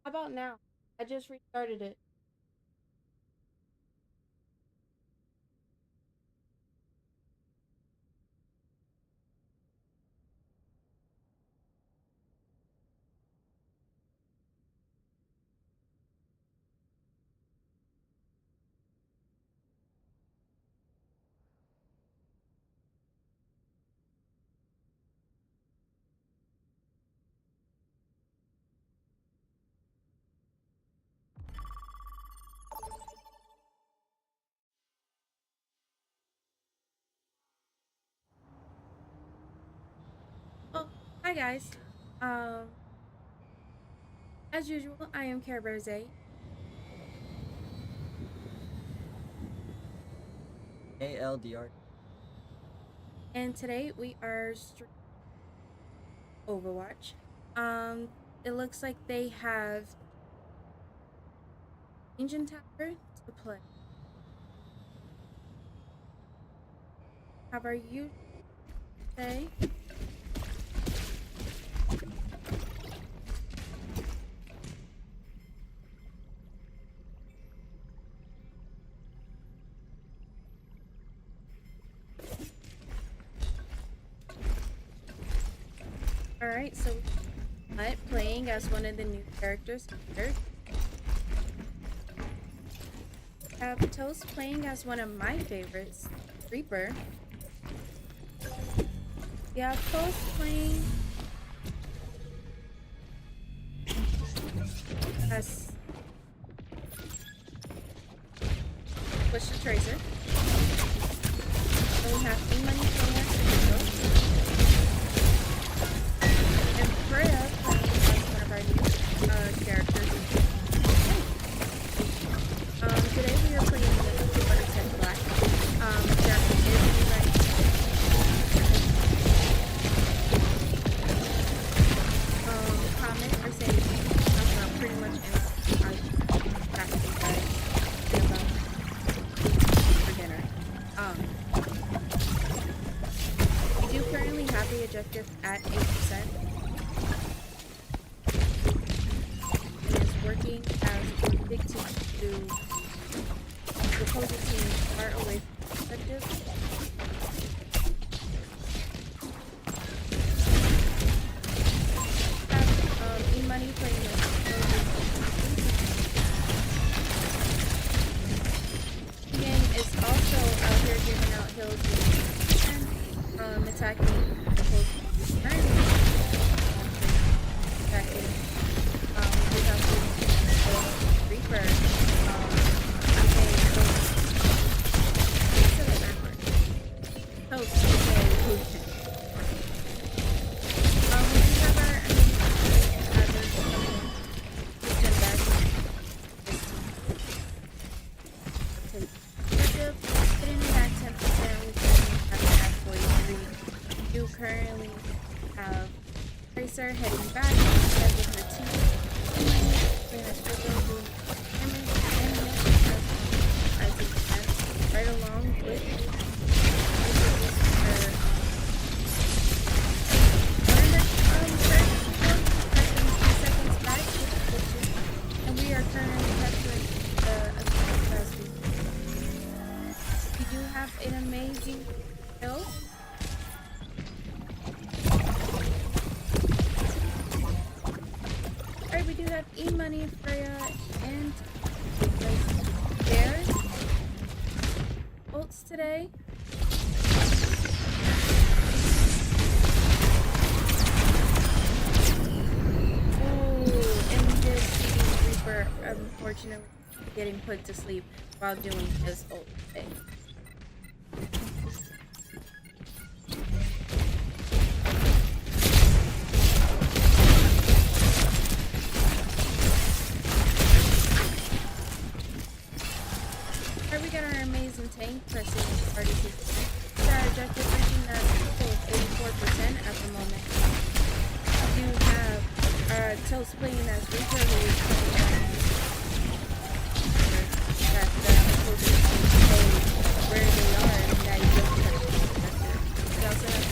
How about now? I just restarted it. Oh, hi guys. Um, as usual, I am Keiser, ALDR. and today we are Overwatch. Um, it looks like they have Engine Tower to play. How are you today? All right, so playing as one of the new characters here. Have Toast playing as one of my favorites, Reaper. We have Toast playing as Push the Tracer. And we have E-Money playing as Rico. And Freya playing as one of our new characters. Today we are playing the Buttertech Black. There is anybody comment or say about pretty much anything I think I say about for dinner. We do currently have the objective at 8%. And it's working as a big team to the opposing team far away from the objective. E-Money playing the game is also out here giving out hills and attacking the opposing attacking without the Reaper. Toast, okay, we have our others coming in. Just send back putting it at 10%, we currently have it at 43. You currently have Keiser heading back instead with her team. And a struggle doing as it can, right along with and we are currently capturing we do have an amazing kill. Alright, we do have E-Money, Freya, and Bears ults today. Unfortunately getting put to sleep while doing his ult thing. Here we got our amazing tank pressing 32%. Our objective reaching that full 84% at the moment. We do have Toast playing as Reaper, who is playing that where they are and that you don't touch the objective. We also have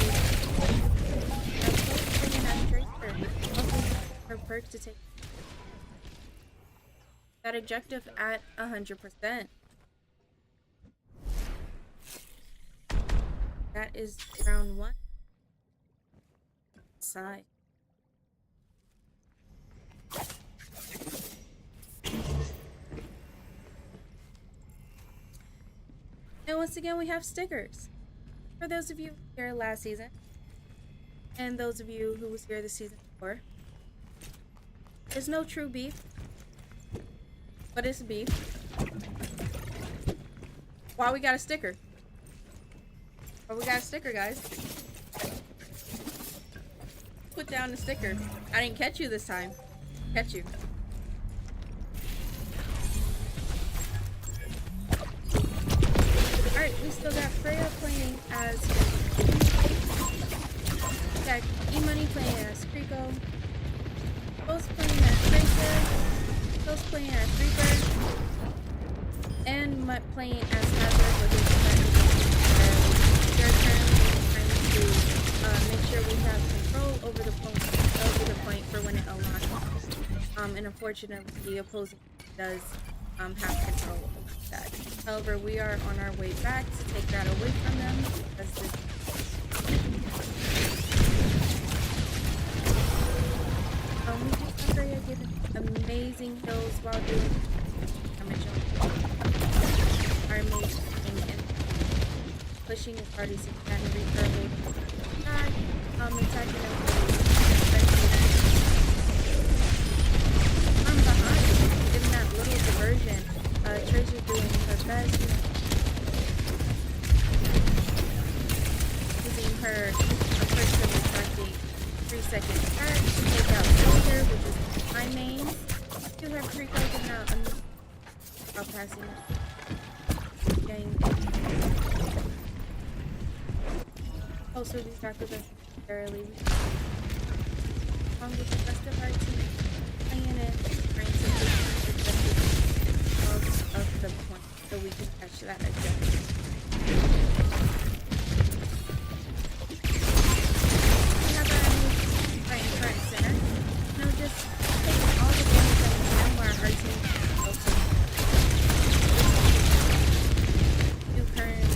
Toast playing as Tracer, also her perk to take. that objective at 100%. That is round 1. Side. And once again, we have stickers. For those of you here last season, and those of you who was here the season before, there's no true beef, but it's beef. Why we got a sticker? Why we got a sticker, guys? Put down the sticker. I didn't catch you this time. Catch you. Alright, we still got Freya playing as got E-Money playing as Krico, Ghost playing as Keiser, Ghost playing as Reaper, and Mutt playing as Hazard with his friend. They're currently trying to make sure we have control over the point for when it unlocks. And unfortunately, the opposing does have control over that. However, we are on our way back to take that away from them because this we just Freya giving amazing kills while doing damage on our amazing and pushing as hard as he can to recover back, attacking them from behind, giving that little diversion. Tracer doing her best, using her quick retracting 3-second attack to take out Keiser, which is my main. To her Krico and now passing getting also these tacos are fairly along with the rest of our team playing it, trying to push of the point so we can catch that objective. We have our move right in front and center. No, just taking all the damage that we can while our team also do currently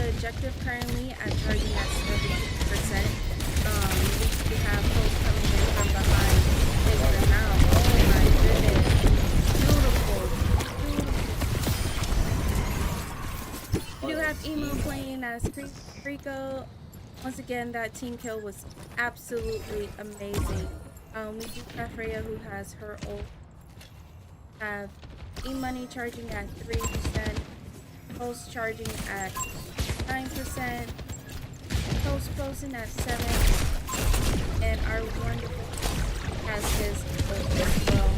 objective currently at targeting at 70%. We have folks coming in from behind. Is the now. Oh my goodness. Beautiful. We do have Emo playing as Krico. Once again, that team kill was absolutely amazing. We do have Freya who has her ult. Have E-Money charging at 3%. Pulse charging at 9%, Post closing at 7, and our wonderful has his ult as well.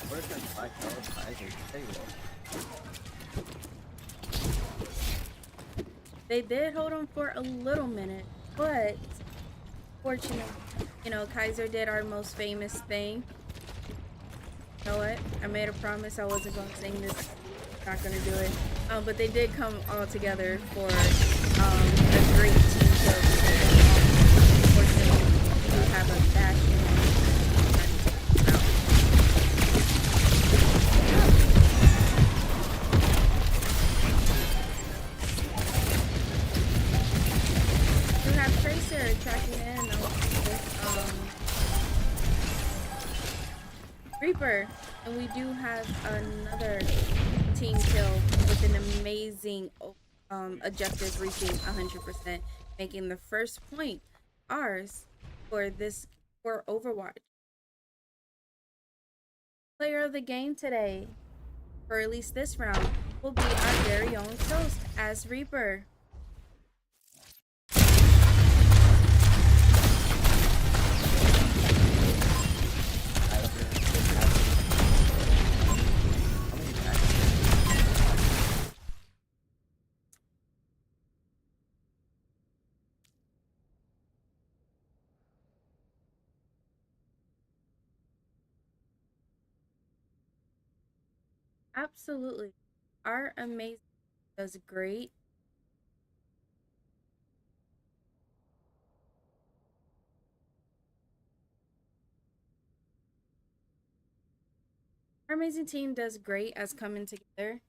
Where's that 5 Keiser? They did hold on for a little minute, but fortunately, you know, Keiser did our most famous thing. You know what? I made a promise I wasn't going to sing this. Not going to do it. But they did come all together for a great team kill. Unfortunately, we have a bastion. Tracking in with Reaper, and we do have another team kill with an amazing objective reaching 100%, making the first point ours for this for Overwatch. Player of the game today, or at least this round, will be our very own Toast as Reaper. Absolutely. Our amazing does great. Our amazing team does great as coming together.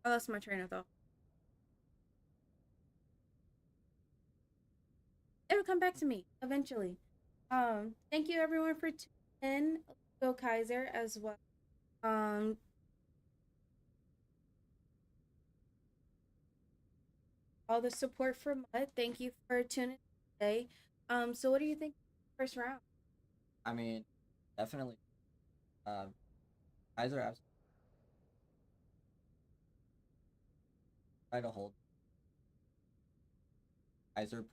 I lost my train of thought. It'll come back to me eventually. Thank you everyone for tuning in. Go Keiser as well. Um, all the support for Mud. Thank you for tuning in today. So what do you think first round? I mean, definitely. Um, Kaiser absolutely try to hold Kaiser.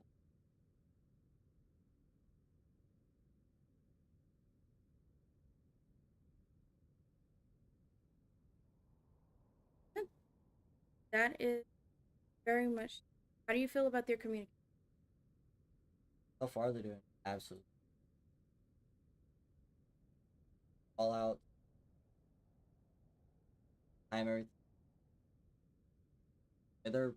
That is very much. How do you feel about their community? So far, they're doing absolutely all out. Time everything. They're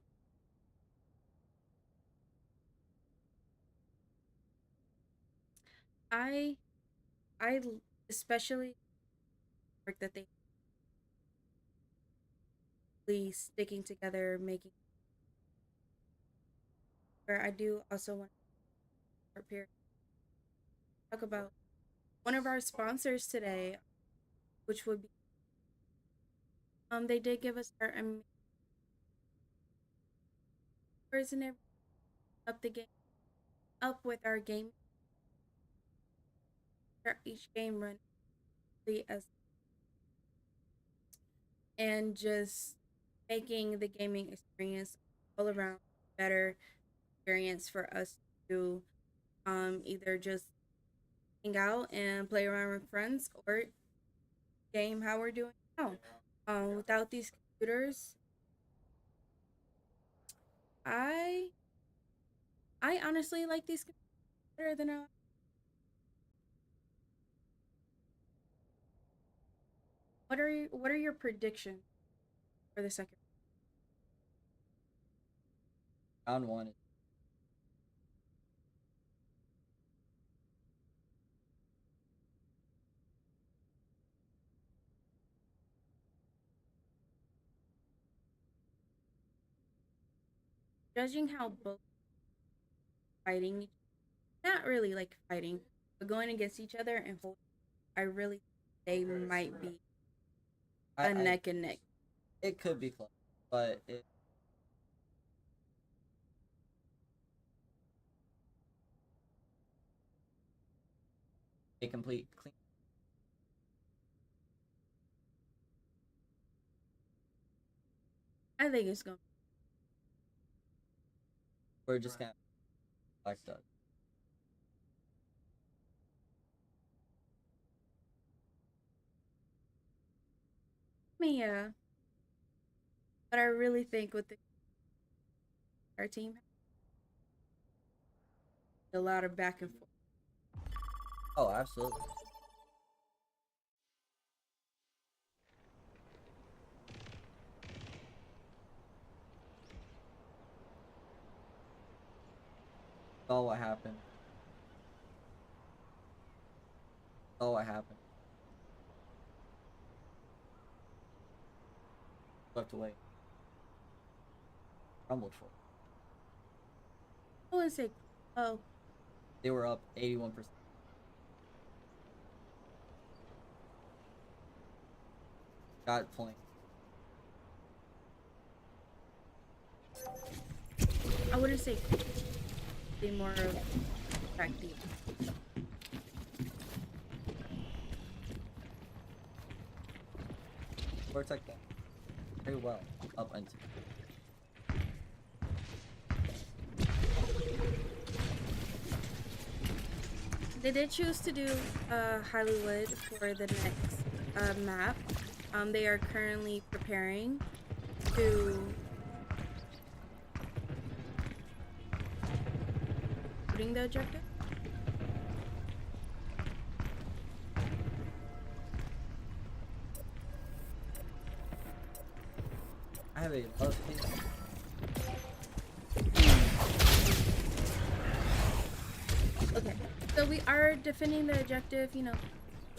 I I especially work that they really sticking together, making. Where I do also want to prepare talk about one of our sponsors today, which would be they did give us our person up the game up with our game each game run as and just making the gaming experience all around better experience for us to either just hang out and play around with friends or game how we're doing now. Without these computers, I I honestly like these computers better than what are your predictions for the second? round one. Judging how both fighting, not really like fighting, but going against each other and hold, I really think they might be a I neck and neck. it could be close, but it a complete clean. I think it's going. We're just gonna like that. I mean, yeah, but I really think with our team, a lot of back and forth. Oh, absolutely. Saw what happened. Saw what happened. Swept away. Crumbled for it. I wouldn't say, oh, They were up 81%. got point. I wouldn't say be more of effective. Protect that very well up until. They did choose to do Hollywood for the next map. They are currently preparing to putting the objective. I have a love hate. Okay, so we are defending the objective, you know,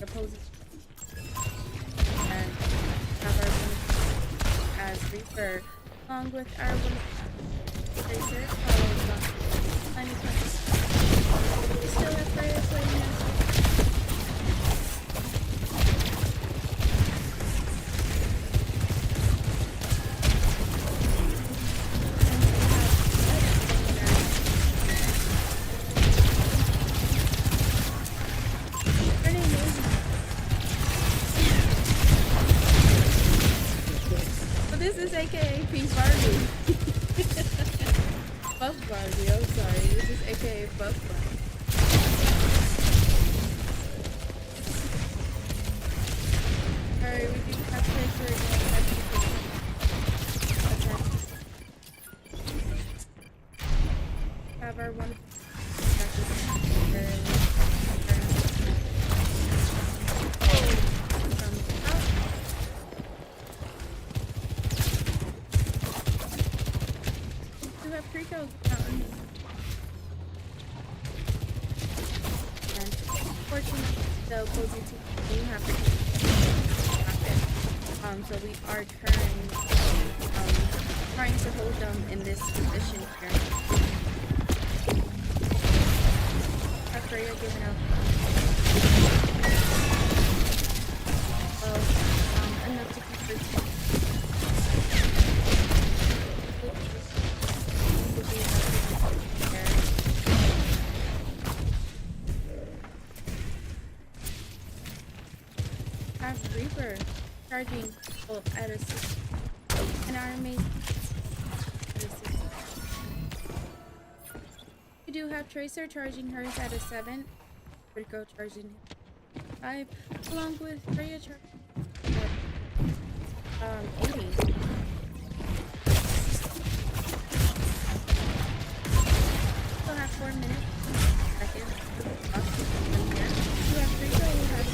opposing and have our one as Reaper, along with our one Keiser, followed by Tiny Punch. We still have Freya playing as AKA Pink Barbie. Buff Barbie, I'm sorry. This is AKA Buff Barbie. Alright, we do have Keiser again. Have our one. And fortunately, the opposing team do have to so we are trying to hold them in this position here. Freya giving up. Enough to keep this one. Reaper charging both at a 6 and our main at a 6. We do have Tracer charging hers at a 7, Rico charging 5, along with Freya charging 80. Still have 4 minutes. Seconds. We have Rico who has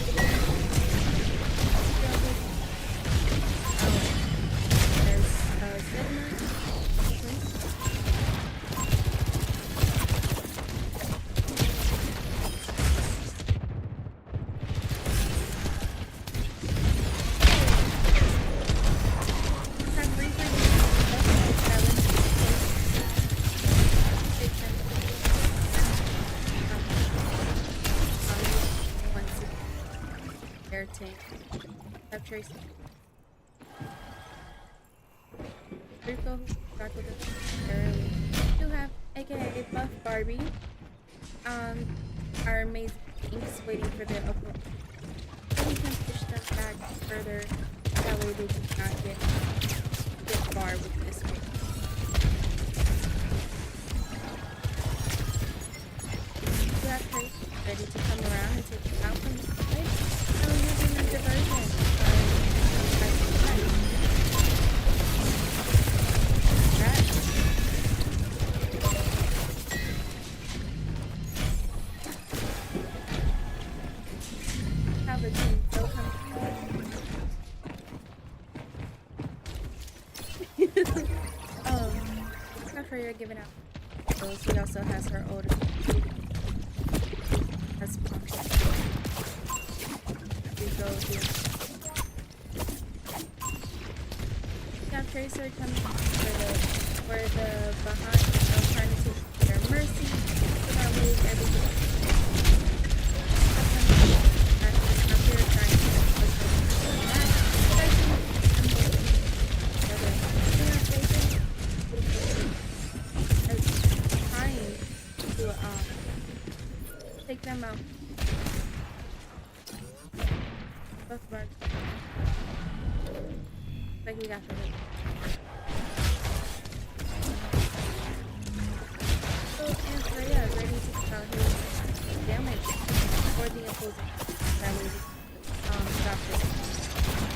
tank. Have Tracy. Rico back with us early. We do have AKA Buff Barbie. Our amazing Inks waiting for their opponent. So we can push them back further. That way they do not get far with this game. We have Tracy ready to come around and take you out from the side. So we're using a diversion. How the team so after you're giving out those, she also has her old as we have Tracer coming for the behind trying to take their mercy so that way everything up here trying to Talk about like we got the hit. So and Freya is ready to get out his damage for the opposing. That way stop this.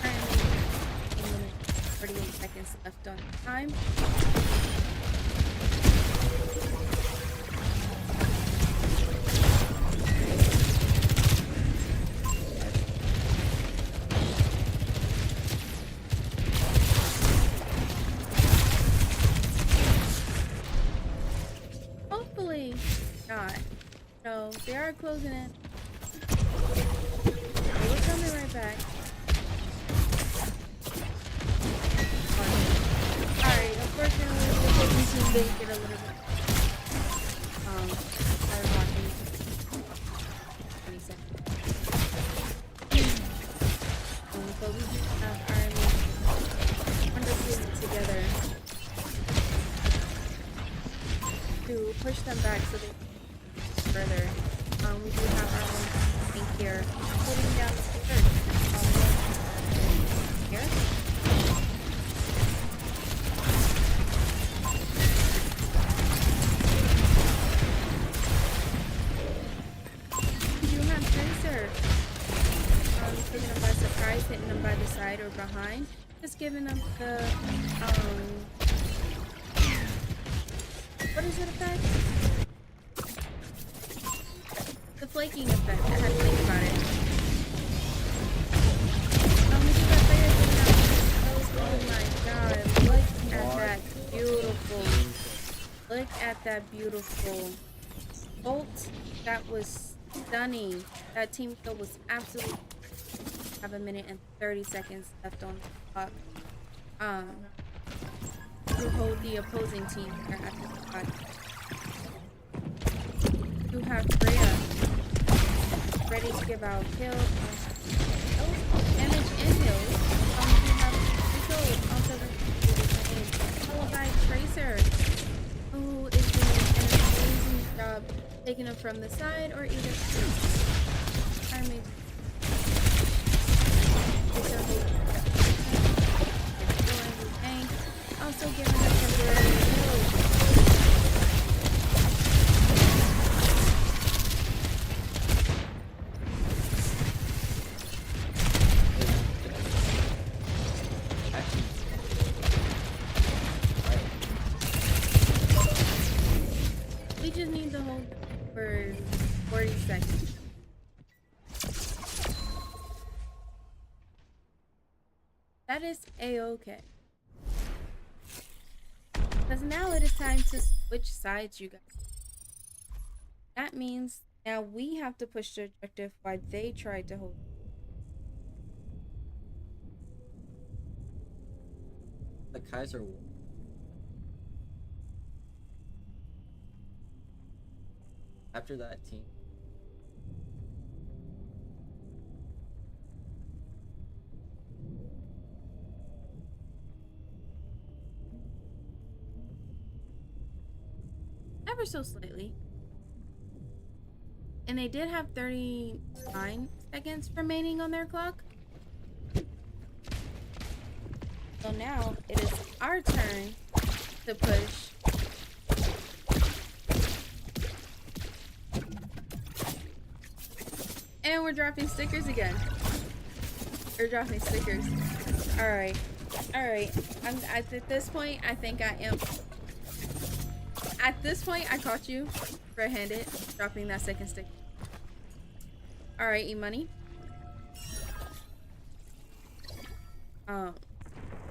Currently 1 minute 48 seconds left on time. Hopefully not. No, they are closing it. We're coming right back. Alright, unfortunately the opposing team did get a little bit started walking 20 seconds. But we do have our wonderfully together to push them back so they can further. We do have our own tank here holding down the third. Here. We do have Keiser. Taking them by surprise, hitting them by the side or behind. Just giving them the what is it effect? The flaking effect. I had to think about it. We do got Freya getting out. Oh my god. Look at that beautiful. Look at that beautiful ult. That was stunning. That team kill was absolutely. Have 1 minute and 30 seconds left on the clock. To hold the opposing team here at the spot. You have Freya ready to give out kill. Damage and heals. You have Rico also followed by Keiser, who is doing an amazing job taking him from the side or either maybe also giving us temporary heals. We just need to hold for 40 seconds. That is a-okay. Because now it is time to switch sides, you guys. That means now we have to push the objective while they try to hold. The Keiser won. After that team. Ever so slightly. And they did have 39 seconds remaining on their clock. So now it is our turn to push. And we're dropping stickers again. We're dropping stickers. Alright. Alright. At this point, I think I am. At this point, I caught you red-handed, dropping that second stick. Alright, E-Money.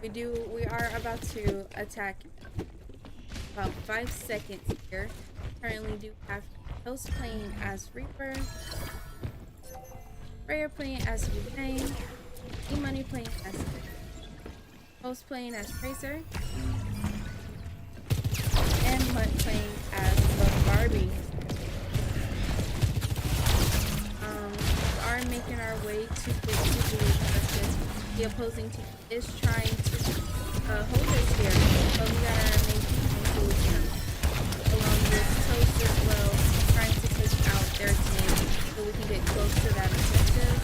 We are about to attack about 5 seconds here. Currently do have Toast playing as Reaper, Freya playing as Wu-Tang, E-Money playing as Toast playing as Keiser, and Mutt playing as the Barbie. We are making our way to get to the objective. The opposing team is trying to hold us here, but we got our main team here, along with Toast as well, trying to take out their team so we can get close to that objective.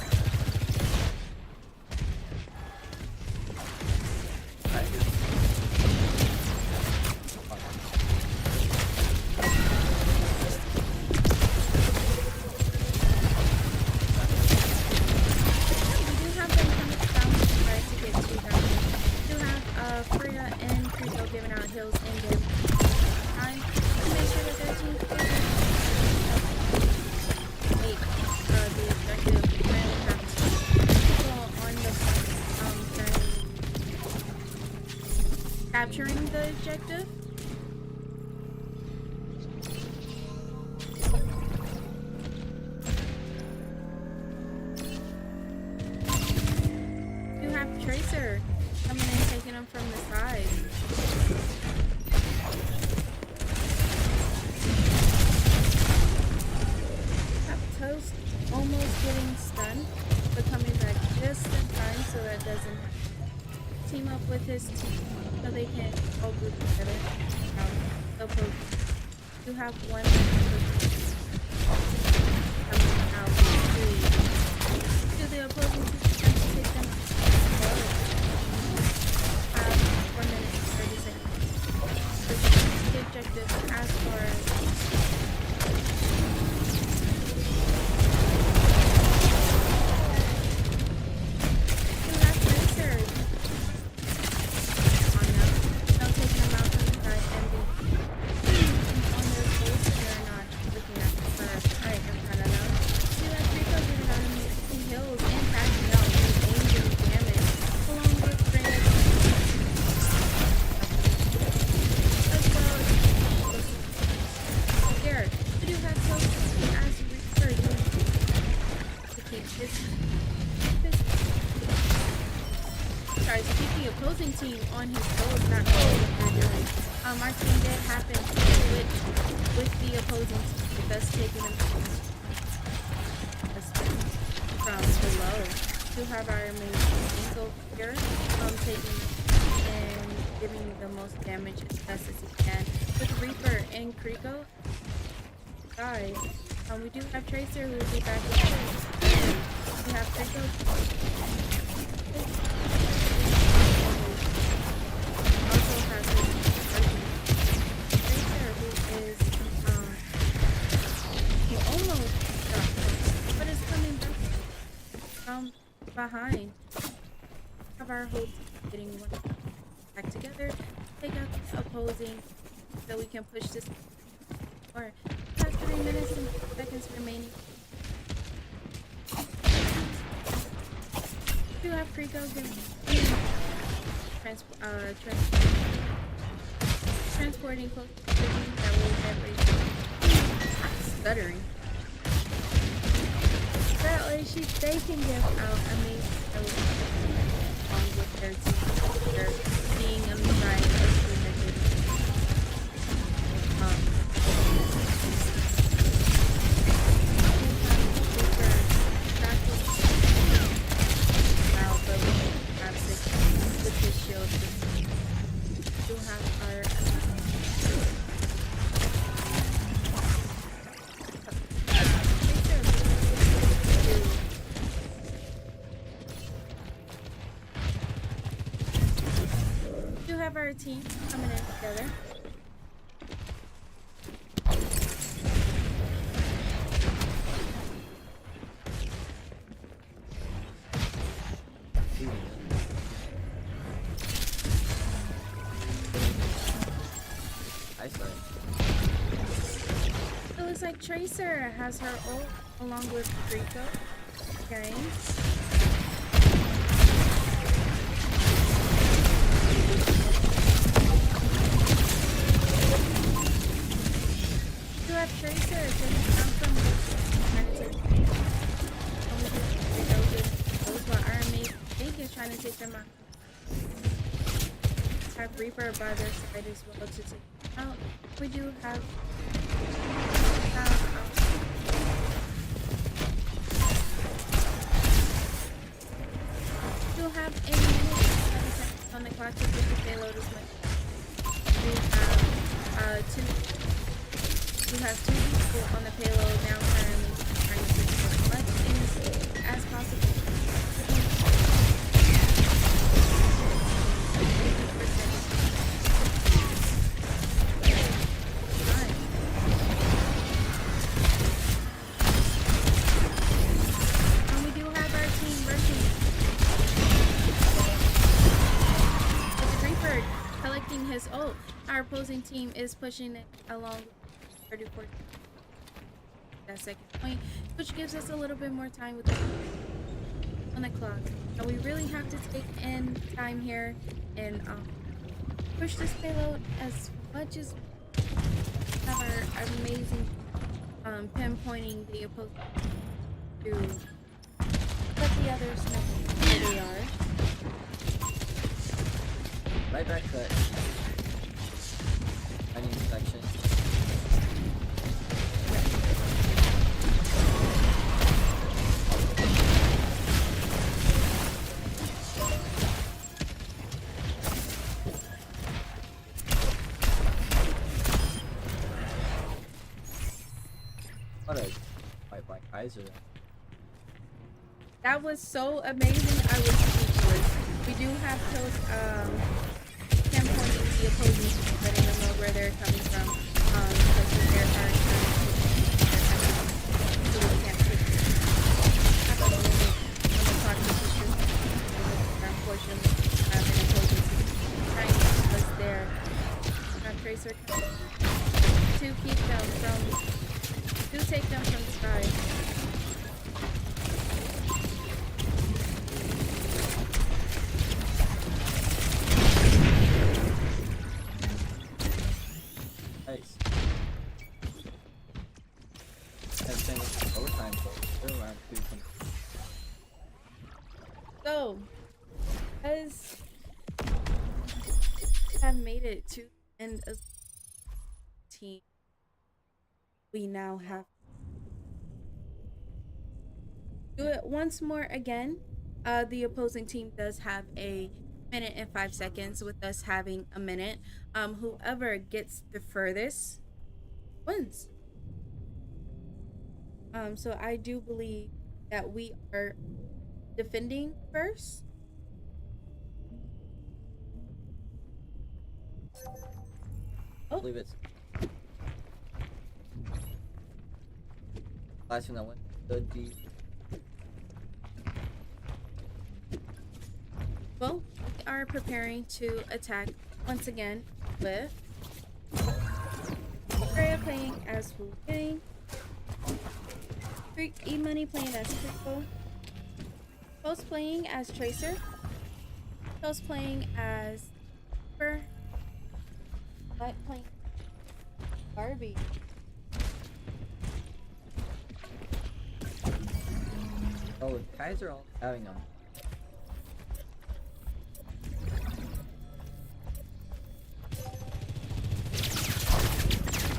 capturing the objective. You have Tracer coming in, taking them from the side. Have Toast almost getting stunned, but coming back just in time so that doesn't team up with his team so they can all group together. You have one coming out to the opposing team to take them forward. 4 minutes and 30 seconds. The objective as far as you have Keiser on them. Don't take them out from the side and be on their face. They're not looking at the first. Alright, I'm kind of low. See that Rico did it on me. He heals and passes out and aims and damage along with Fred. As well as here, we do have Toast as Reaper to keep this sorry, to keep the opposing team on his toes, not knowing what they're doing. Our team did happen to switch with the opposing team, thus taking them from below. To have our main Ankle here, taking and giving the most damage as best as he can. With Reaper and Kriko, guys, we do have Tracer who will be back with us. We have Kriko. Also has his Tracer who is who almost dropped us, but is coming back from behind. Have our whole team getting one back together, take out the opposing so we can push this or have 3 minutes and seconds remaining. We do have Kriko transporting close to the team that will definitely stuttering. That way they can give out amazing along with their team. They're being on the side of the with his shield. We have our do have our team coming in together. It looks like Tracer has her ult along with Kriko. Okay. You have Tracer taking down from those who are Army. Think is trying to take them out. Have Reaper by their side as well to take out. We do have a minute on the clock to get the payload as much. We have two people on the payload now currently trying to get as much as possible. His ult. Our opposing team is pushing it along 34 that second point, which gives us a little bit more time with on the clock. And we really have to take in time here and push this payload as much as we have our amazing pinpointing the opposing to let the others know where they are. Right back cut. Running section. What a fight by Keiser. That was so amazing. I was speechless. We do have those pinpointing the opposing team, letting them know where they're coming from. Because there are times so we can't have a moment on the clock to push this. Unfortunately, have an opposing team trying to keep us there. Tracer to keep them from, to take them from the sky. Nice. Have been overtime, so we're around 2. So, as have made it to the end of the team, we now have to do it once more again. The opposing team does have a minute and 5 seconds, with us having a minute. Whoever gets the furthest wins. So I do believe that we are defending first. I believe it's last thing that went could be. Well, we are preparing to attack once again with Freya playing as Wu King, E-Money playing as Crystal, Post playing as Tracer, Post playing as Reaper, Light playing Barbie. Oh, with Keiser all having them.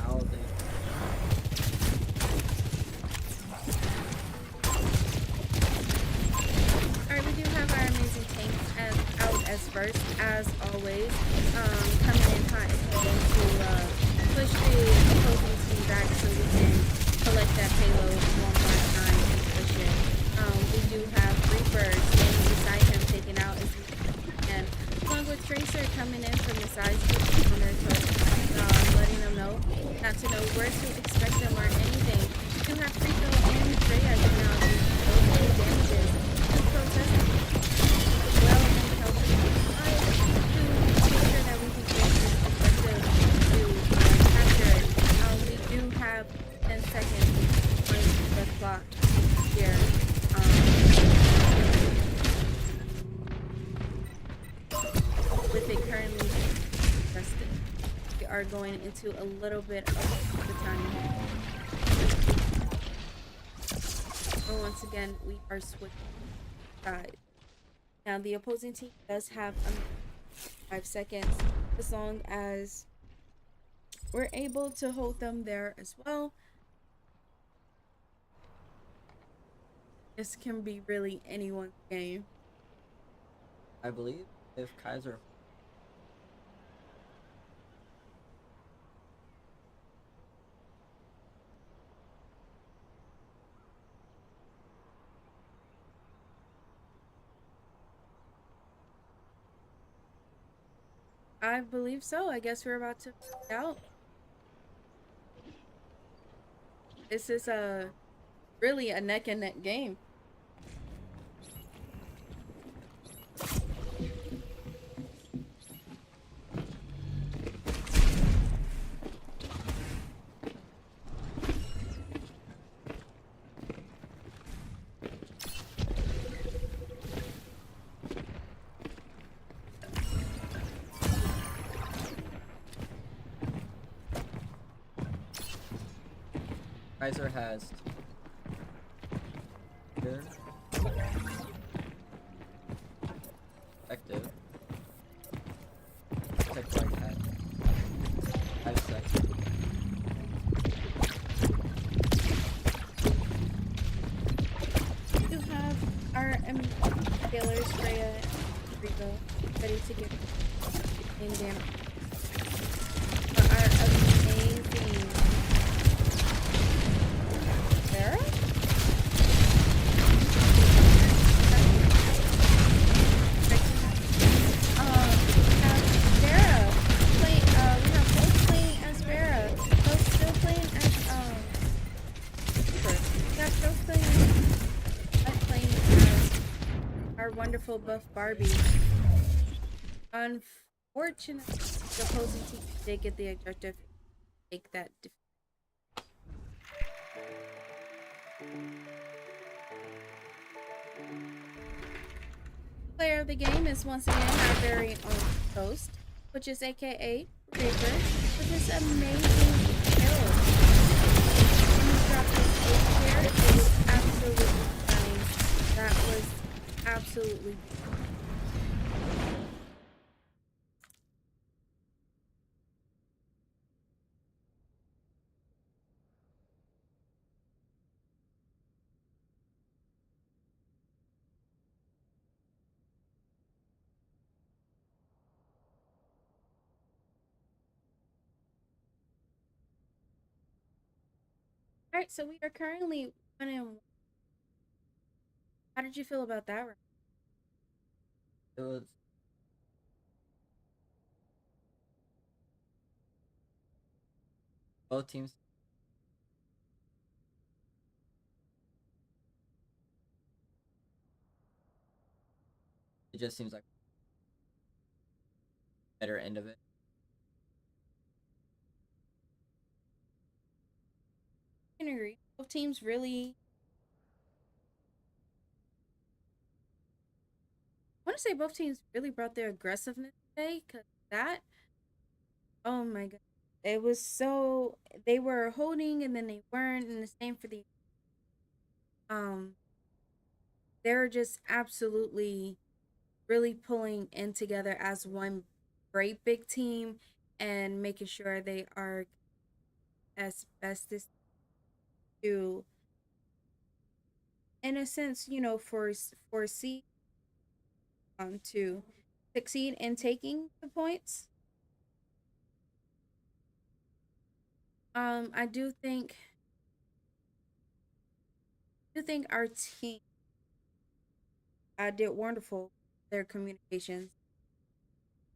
How they. Alright, we do have our amazing tank out as first, as always. Coming in hot and heavy to push the opposing team back so we can collect that payload one more time and push it. We do have Reaper standing beside him, taking out as he can, along with Tracer coming in from the side on their toes, letting them know not to know where to expect them or anything. We do have Rico and Freya now do those many damages to protest well and healthy to make sure that we can get this objective to capture it. We do have 10 seconds on the clock here. With it currently rested, we are going into a little bit of the time. And once again, we are switching sides. Now, the opposing team does have 5 seconds, as long as we're able to hold them there as well. This can be really anyone's game. I believe if Keiser. I believe so. I guess we're about to find out. This is really a neck and neck game. Kaiser has here effective. Protect like that. 5 seconds. You have our Taylor's Freya and Rico ready to get in damage. Our amazing Sarah? We have Sarah playing, we have both playing as Vera, both still playing as, Cooper. We got both playing as our wonderful buff Barbie. Unfortunately, the opposing team did get the objective. Take that. Player of the game is once again our very own host, which is AKA Reaper, with his amazing build. When he dropped his ult here, it was absolutely stunning. That was absolutely. All right, so we are currently 1-1. How did you feel about that round? It was both teams. It just seems like better end of it. I can agree. Both teams really. I want to say both teams really brought their aggressiveness today, because that. Oh my god. It was so. They were holding and then they weren't, and the same for the. Um, they were just absolutely really pulling in together as one great big team and making sure they are as best as to, in a sense, foresee to succeed in taking the points. I do think our team did wonderful. Their communications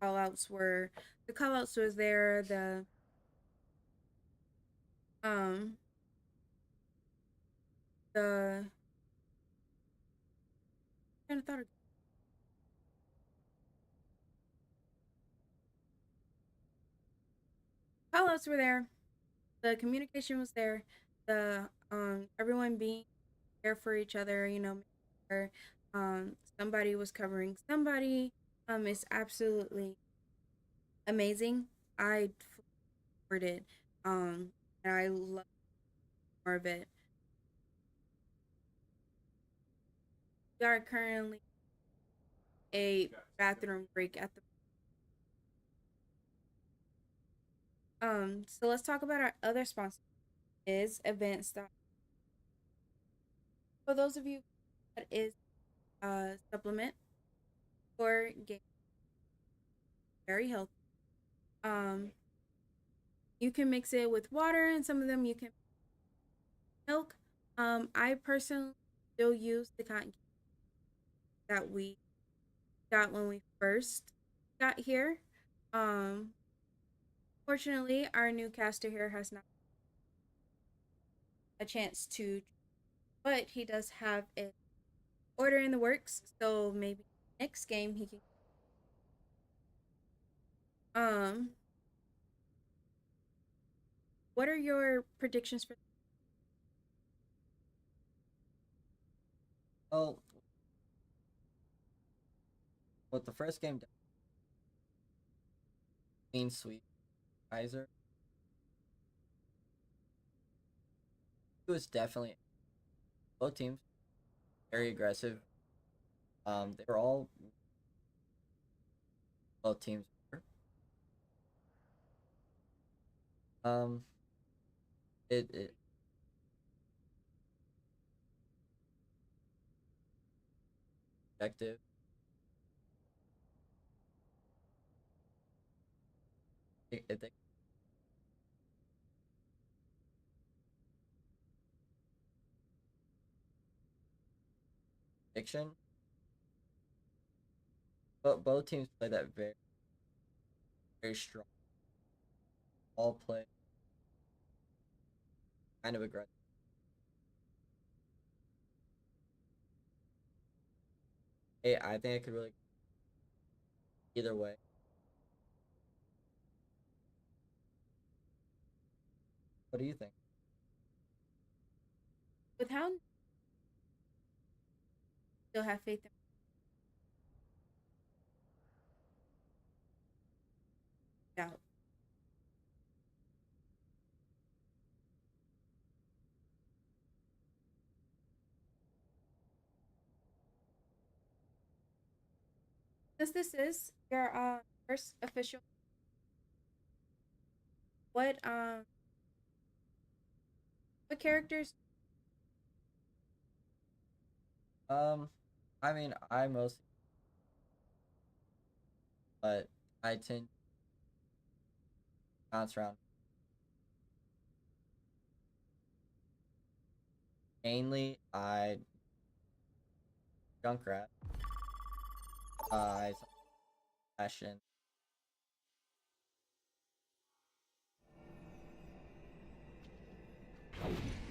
callouts were the callouts was there. Um the kind of thought of callouts were there. The communication was there. The everyone being there for each other. Sure, somebody was covering somebody. It's absolutely amazing. I adored it. And I love more of it. We are currently a bathroom break at the. So let's talk about our other sponsor is Advanced. For those of you that is a supplement for game, very healthy. Um, you can mix it with water, and some of them you can milk. I personally still use the cotton that we got when we first got here. Um, Fortunately, our new caster here has not a chance to, but he does have an order in the works. So maybe next game he can. Um, what are your predictions for? Well, with the first game, clean sweep, Kaiser. it was definitely both teams very aggressive. They were all both teams were. Um, it objective. It fiction, but both teams play that very strong. All play kind of aggressive. I think it could really either way. What do you think? With how still have faith in doubt. Since this is your first official, what um what characters? I mean, I mostly, but I tend to bounce around. Mainly, I Junkrat. I Fashion.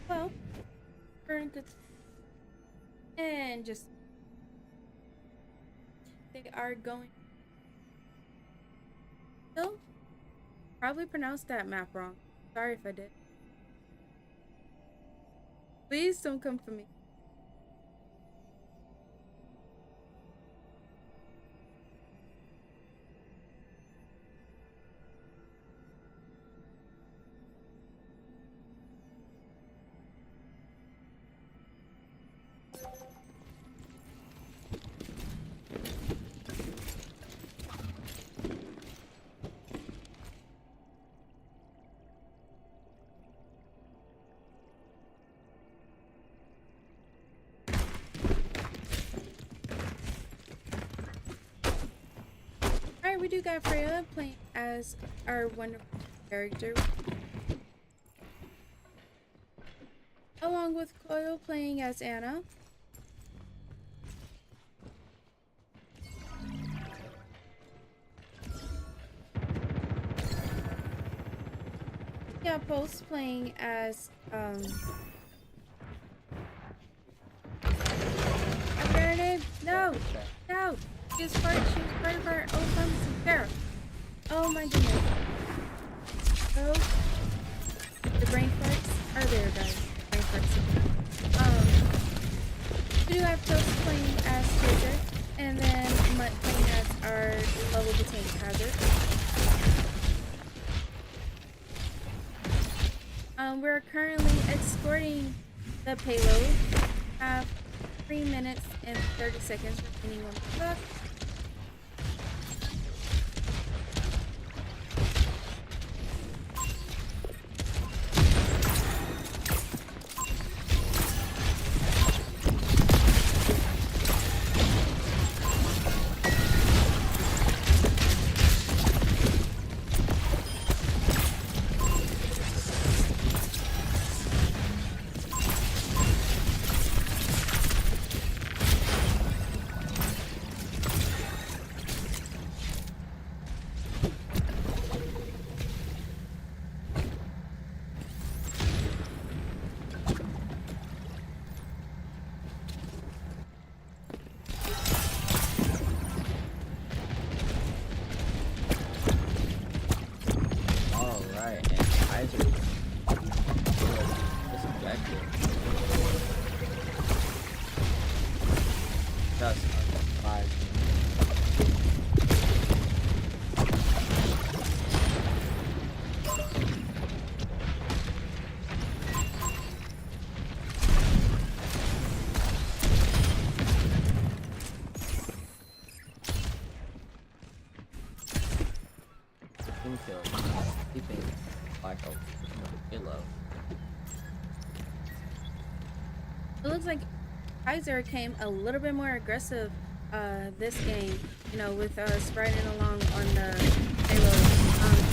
Well, burn good and just they are going. So probably pronounced that map wrong. Sorry if I did. Please don't come for me. Alright, we do got Freya playing as our wonderful character. Along with Coil playing as Anna. Yeah, Pulse playing as Baronet. No! No! She was part of our old pharmacy. There. Oh my goodness. Oh, the brain farts are there, guys. Brain farts. We do have Toast playing as Keiser, and then Mutt playing as our lovable tank Hazard. We're currently escorting the payload. Have 3 minutes and 30 seconds remaining on the clock. team kills, keeping Black Oak low. It looks like Keiser came a little bit more aggressive this game, you know, with spreading along on the payload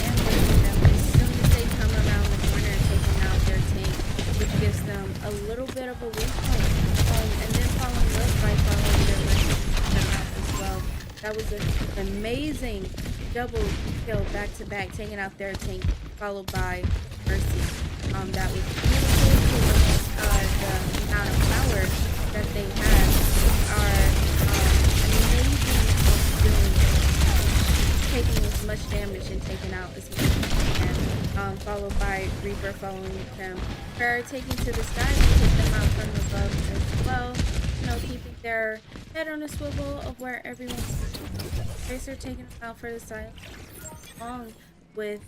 and waiting them as soon as they come around the corner, taking out their tank, which gives them a little bit of a weak point. And then following up by following their them out as well. That was an amazing double kill back to back, taking out their tank, followed by Mercy. That was beautiful to witness the amount of power that they have are amazing at doing, taking as much damage and taking out as much as they can. Followed by Reaper following them. They're taking to the sky to take them out from above as well. You know, keeping their head on a swivel of where everyone's Keiser taking them out for the side, along with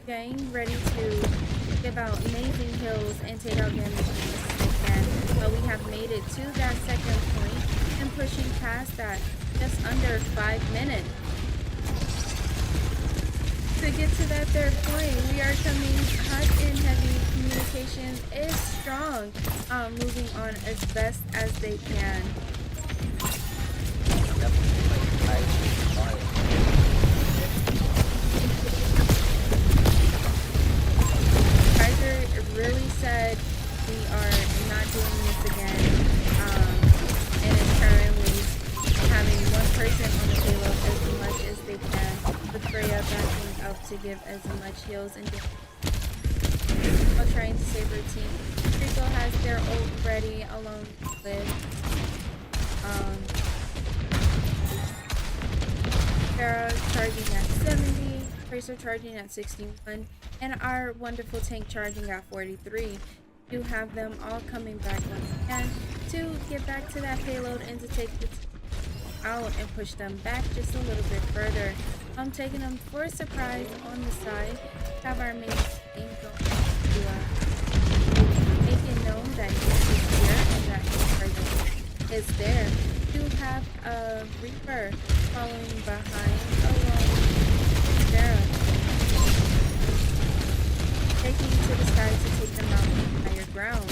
Gang ready to give out amazing kills and take out damage as best as they can. But we have made it to that second point and pushing past that just under 5 minutes. To get to that third point, we are coming hot and heavy. Communication is strong, moving on as best as they can. Keiser really said we are not doing this again, and is currently having one person on the payload as much as they can, with Freya backing up to give as much heals and while trying to save her team. Rico has their ult ready along with Farah charging at 70, Tracer charging at 61, and our wonderful tank charging at 43. You have them all coming back once again to get back to that payload and to take the out and push them back just a little bit further. I'm taking them for a surprise on the side. Have our main team going to make it known that he is here and that his presence is there. You have a Reaper following behind along with Sarah, taking to the sky to take them out on higher ground.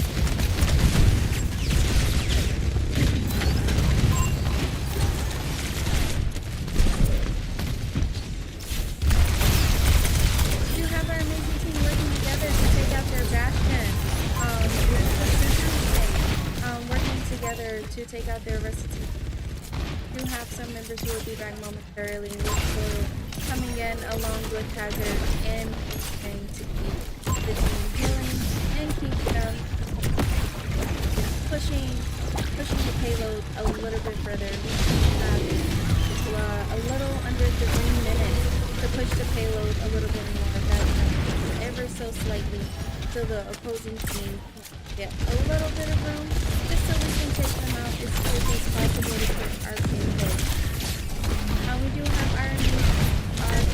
You have our amazing team working together to take out their bastion. Working together to take out their recipe. You have some members who will be back momentarily, which will coming in along with Keiser and trying to keep the team healing and keep them pushing the payload a little bit further. We have a little under 3 minutes to push the payload a little bit more. That's ever so slightly, so the opposing team get a little bit of room just so we can take them out as quick as possible to push our team hit. We do have our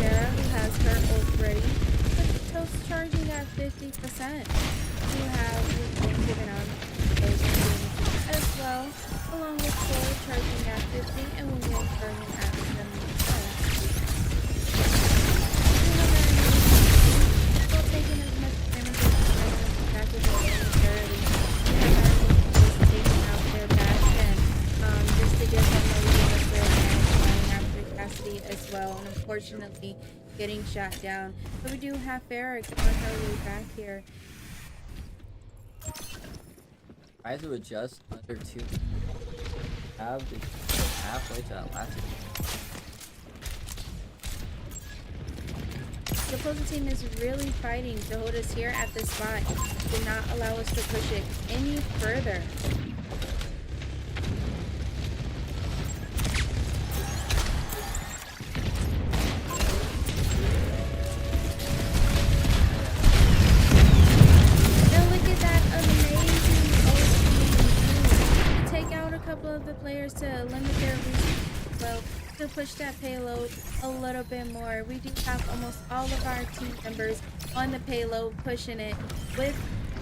Dara who has her ult ready, with toast charging at 50%. We have been given out those as well, along with Soul charging at 50 and William burning at 75. Still taking as much damage as possible back with the momentarily. We have our team taking out their bastion just to give them a little bit of damage, flying after Cassidy as well, and unfortunately getting shot down. But we do have Ferrex on her way back here. Keiser with just under 2. Have the halfway to that last game. The opposing team is really fighting to hold us here at this spot, to not allow us to push it any further. And look at that amazing OP. Take out a couple of the players to limit their reach well, to push that payload a little bit more. We do have almost all of our team members on the payload pushing it with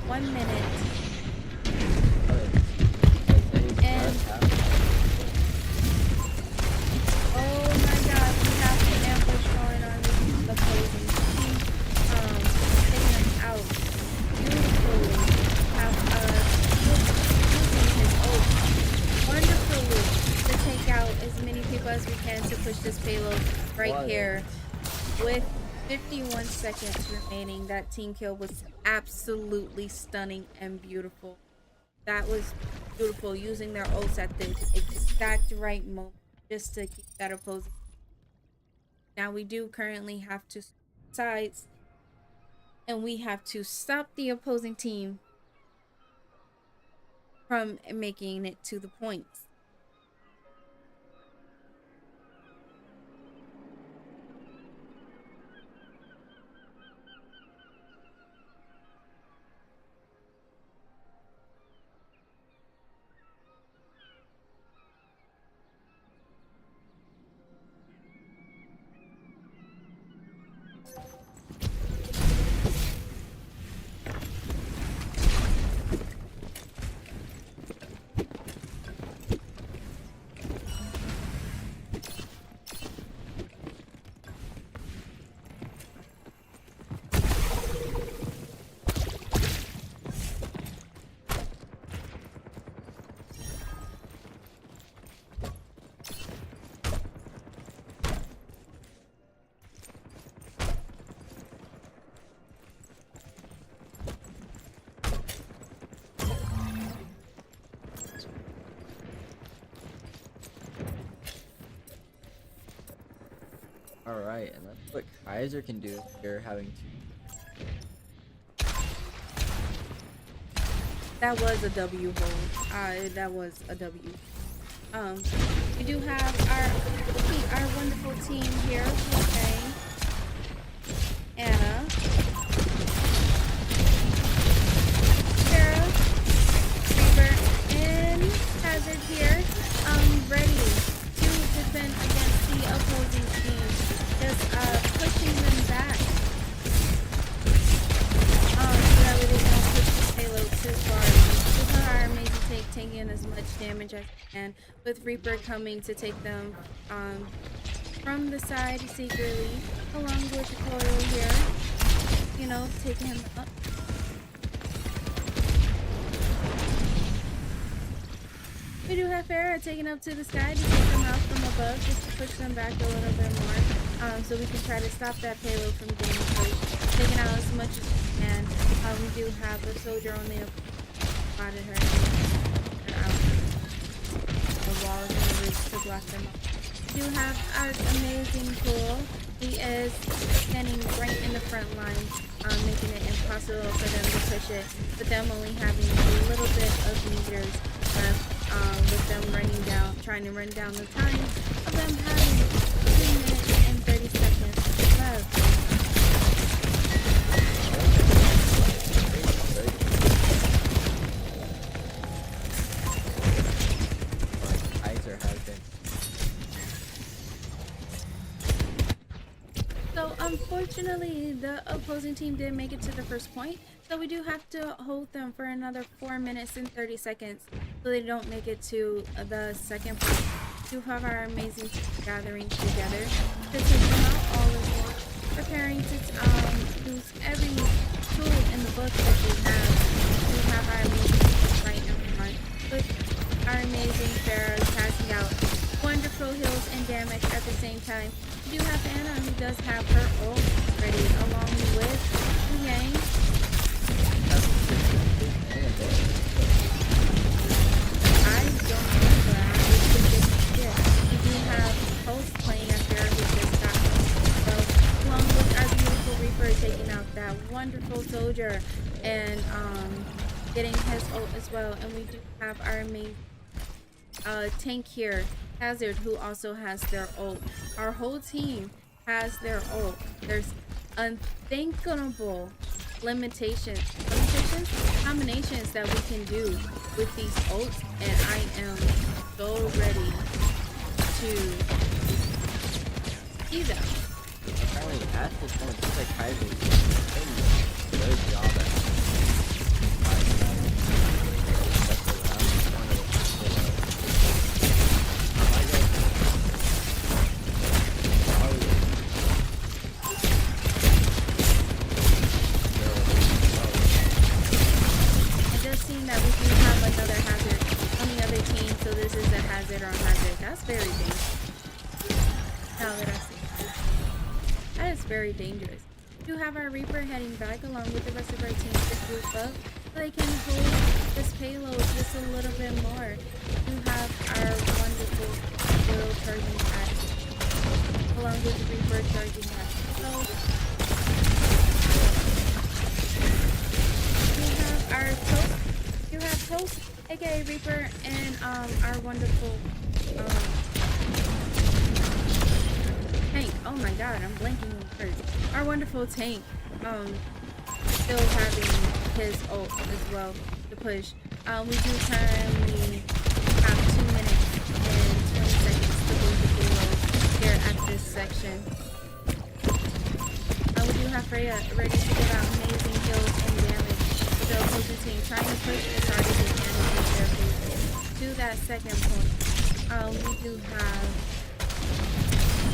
1 minute. And oh my god, we have to as we can to push this payload right What? here. With 51 seconds remaining, that team kill was absolutely stunning and beautiful. That was beautiful, using their ults at the exact right moment just to keep that opposing. Now we do currently have to switch sides, and we have to stop the opposing team from making it to the points. Alright, and that's what Keiser can do here, having to. That was a W hold. That was a W. We do have our wonderful team here. Okay. Anna, Sarah, Reaper, and Hazard here. Ready to defend against the opposing team. Just pushing them back. So that way they don't push the payload too far. This is our amazing take, taking as much damage as they can, with Reaper coming to take them from the side secretly, along with the coil here. You know, taking him up. We do have Farah taking up to the sky to take them out from above, just to push them back a little bit more, so we can try to stop that payload from getting pushed, taking out as much as we can. We do have a soldier on the spotted her out. The wall is in the ridge to block them up. We do have our amazing Pool. He is standing right in the front line, making it impossible for them to push it, with them only having a little bit of meters left, with them running down, trying to run down the time of them having 2 minutes and 30 seconds left. Keiser has been. So unfortunately, the opposing team did make it to the first point, so we do have to hold them for another 4 minutes and 30 seconds so they don't make it to the second point. We do have our amazing team gathering together to take them out all at once, preparing to use every tool in the book that we have. We have our amazing team right in front with our amazing Pharaohs passing out wonderful heals and damage at the same time. We do have Anna, who does have her ult ready, along with Yang. I don't remember. I just think it's shit. We do have Pulse playing up there, who just got so, along with our beautiful Reaper taking out that wonderful soldier and getting his ult as well. And we do have our main tank here, Hazard, who also has their ult. Our whole team has their ult. There's unthinkable combinations that we can do with these ults, and I am so ready to see them. Apparently, at this point, it looks like Keiser is doing a good job at Hazard on Hazard. That's very dangerous. Now that I see it. That is very dangerous. We do have our Reaper heading back along with the rest of our team to group up so they can hold this payload just a little bit more. We do have our wonderful oil charging at along with the Reaper charging at. So we have our Toast. You have Toast, aka Reaper, and our wonderful tank. Oh my god, I'm blanking on words. Our wonderful tank, still having his ult as well to push. We do currently have 2 minutes and 20 seconds to hold the payload here at this section. We do have Freya ready to give out amazing kills and damage with the opposing team, trying to push as hard as they can to get their base to that second point. We do have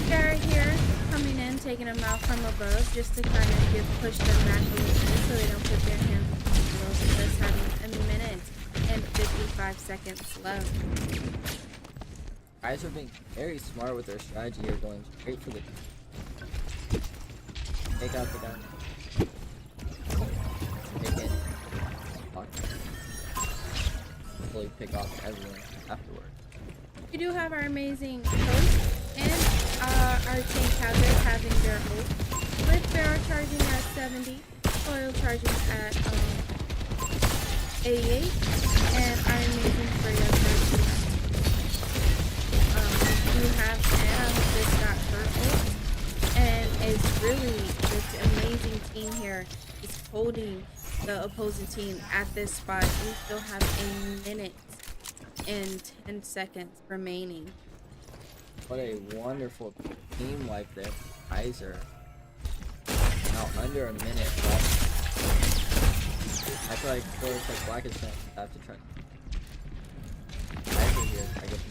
Garrett here coming in, taking them out from above just to kind of push them back a little bit so they don't put their hands on the wheels. Just having a minute and 55 seconds left. Guys are being very smart with their strategy here, going straight for the take out the guy. Take it. Hopefully pick off everyone afterward. We do have our amazing host and our tank Keiser having their ult with barrel charging at 70, oil charging at 88, and our amazing Freya charging. We have Anna who just got her ult, and it's really this amazing team here is holding the opposing team at this spot. We still have a minute and 10 seconds remaining. What a wonderful team wipe there, Keiser. Now under a minute left. I feel like for like Black is gonna have to try. Keiser here, I guess.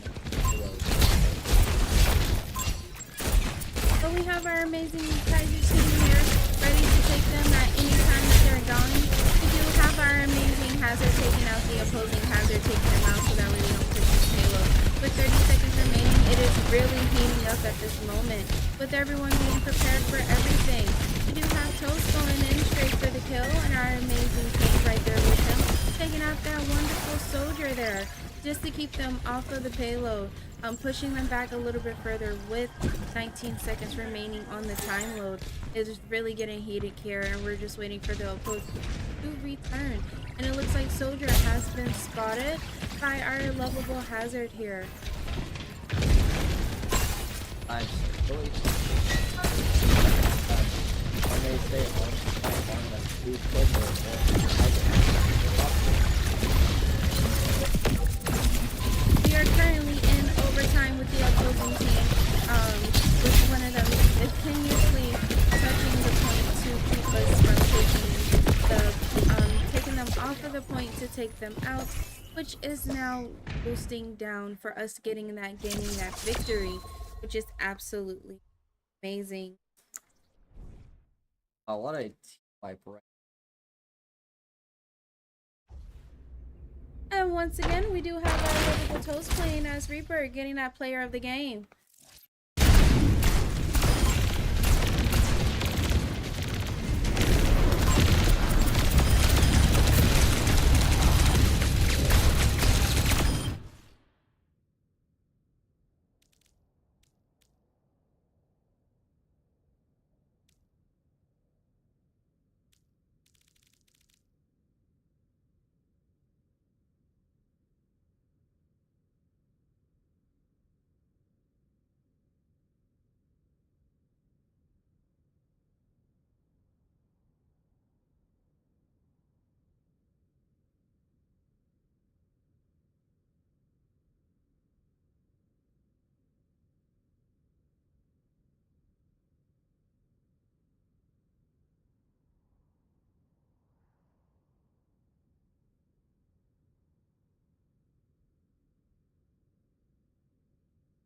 So we have our amazing Keiser team here, ready to take them at any time that they're going. We do have our amazing Hazard taking out the opposing Hazard, taking them out so that way we don't push the payload. With 30 seconds remaining, it is really heating up at this moment, with everyone being prepared for everything. We do have Toast going in straight for the kill, and our amazing tank right there with him, taking out that wonderful soldier there, just to keep them off of the payload. Pushing them back a little bit further with 19 seconds remaining on the time load. It is really getting heated here, and we're just waiting for the opposing to return. And it looks like Soldier has been spotted by our lovable Hazard here. I'm really when they stay home, who's closer. We are currently in overtime with the opposing team, with one of them continuously touching the point to keep us from taking them off of the point to take them out, which is now boosting down for us gaining that victory, which is absolutely amazing. Oh, what a team wipe right. And once again, we do have our lovable Toast playing as Reaper, getting that player of the game.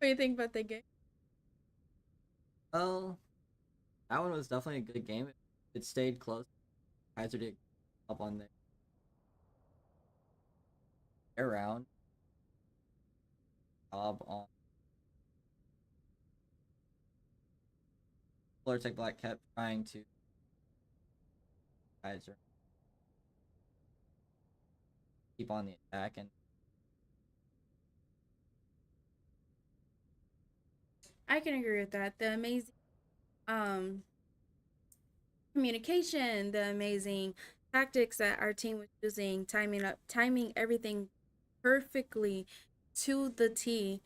What do you think about the game? Oh, that one was definitely a good game. It stayed close. Keiser did up on their round. Job on Tech Black kept trying to Keiser keep on the attack, and I can agree with that. The amazing um communication, the amazing tactics that our team was using, timing everything perfectly to the T,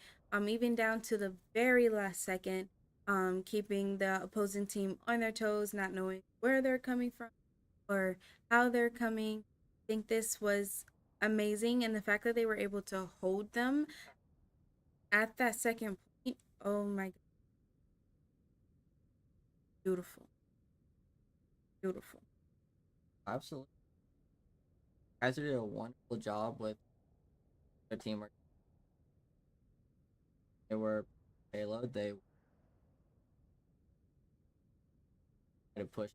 even down to the very last second, keeping the opposing team on their toes, not knowing where they're coming from or how they're coming. I think this was amazing, and the fact that they were able to hold them at that second point, oh my god, beautiful, beautiful. absolutely Keiser did a wonderful job with their teamwork. They were payload. They had to push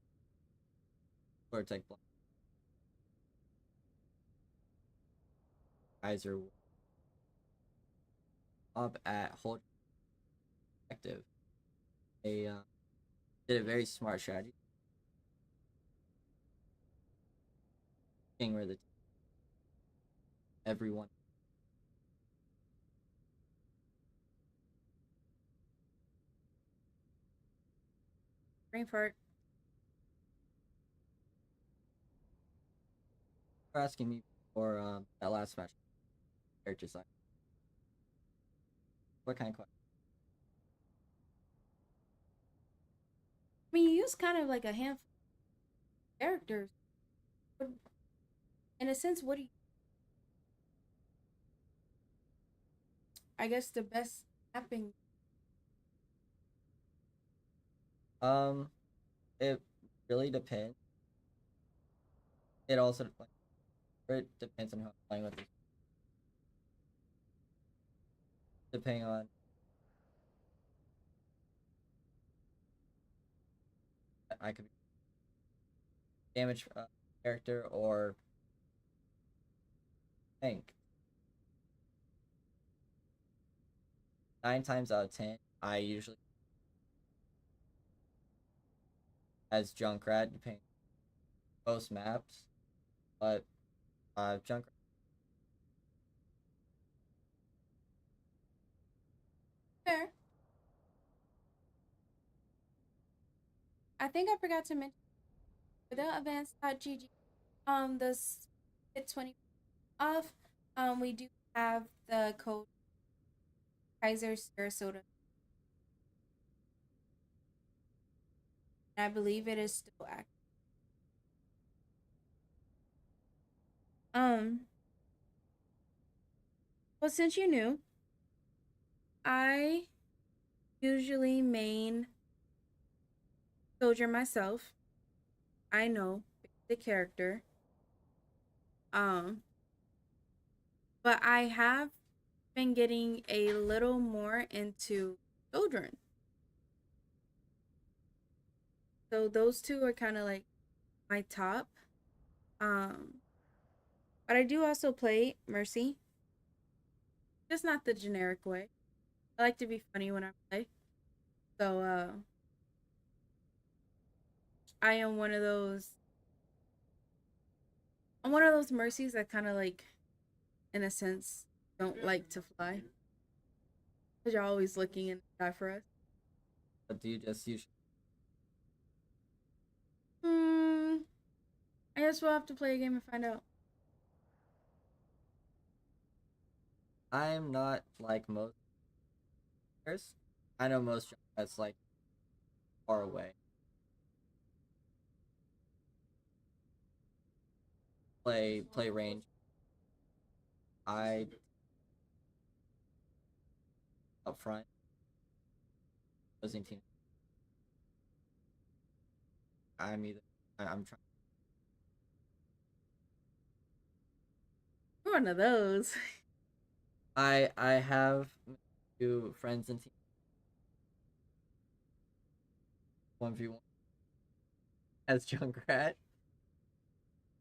Tech Black. Keiser up at hold active. They did a very smart strategy, where the everyone Brain fart. were asking me for that last match character side. What kind of question? I mean, you use kind of like a handful of characters. In a sense, what do you? I guess the best mapping. Um, it really depends. It also like it depends on how I'm playing with it. Depending on I could be damage character or tank. 9 times out of 10, I usually as Junkrat, depending most maps, but Junkrat. Fair. I think I forgot to mention for the advanced.gg, the hit 20 off. We do have the code Kaiser Sarasota. And I believe it is still active. Um, well, since you knew, I usually main soldier myself. I know the character. Um, but I have been getting a little more into children. So those two are kind of like my top. Um, but I do also play Mercy, just not the generic way. I like to be funny when I play. So I am one of those. I'm one of those Mercies that kind of like, in a sense, don't like to fly. Because you're always looking in the sky for us. But do you just use? Hmm. I guess we'll have to play a game and find out. I'm not like most players. I know most that's like far away. Play range. I up front opposing team. I'm either I'm trying. You're one of those. I have two friends in team 1v1 as Junkrat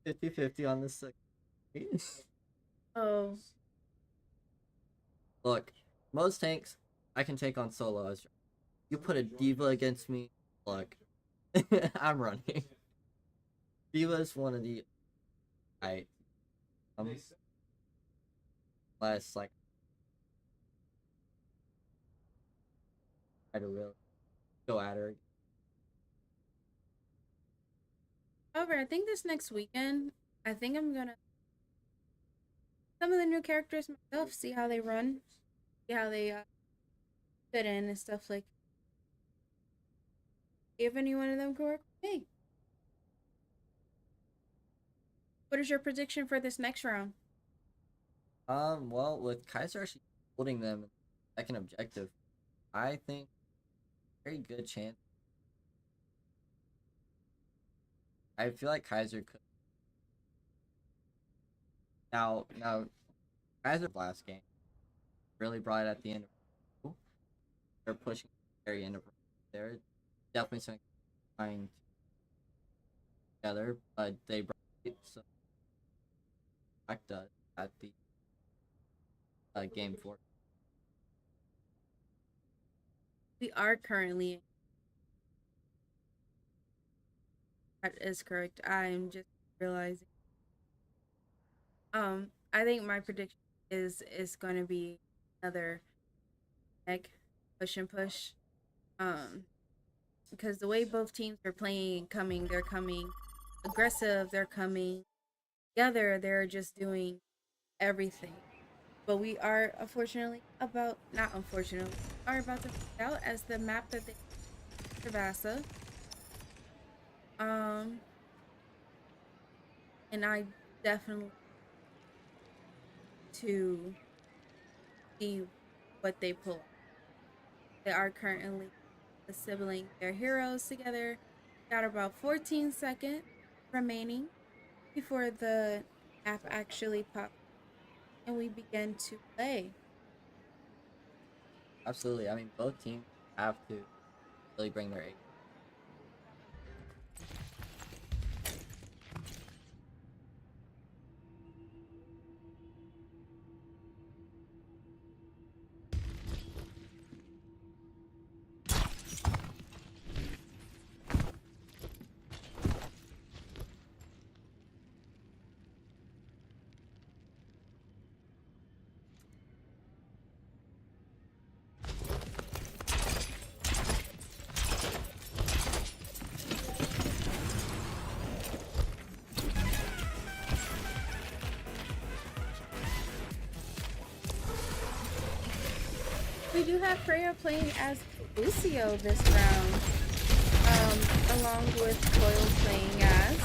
50-50 on the second. Oh, Look, most tanks I can take on solo as you put a diva against me, Look, I'm running. Viva's one of the I less like try to really go at her. However, I think this next weekend, I think I'm gonna some of the new characters myself, see how they run, see how they fit in and stuff like. If any one of them could work, hey, what is your prediction for this next round? Well, with Kaiser actually holding them in the second objective, I think very good chance. I feel like Kaiser could now Kaiser last game really brought it at the end. They're pushing the very end of there. Definitely something trying together, but they brought it so at the game 4. We are currently. That is correct. I'm just realizing. I think my prediction is going to be another egg push and push. Um, because the way both teams are playing, they're coming aggressive. They're coming together. They're just doing everything. But we are unfortunately about not unfortunately are about to find out as the map that they Tabasa. Um, and I definitely to see what they pull. They are currently assembling their heroes together. Got about 14 seconds remaining before the app actually pops and we begin to play. Absolutely. I mean, both teams have to really bring their A. We do have Freya playing as Lucio this round, along with Coil playing as.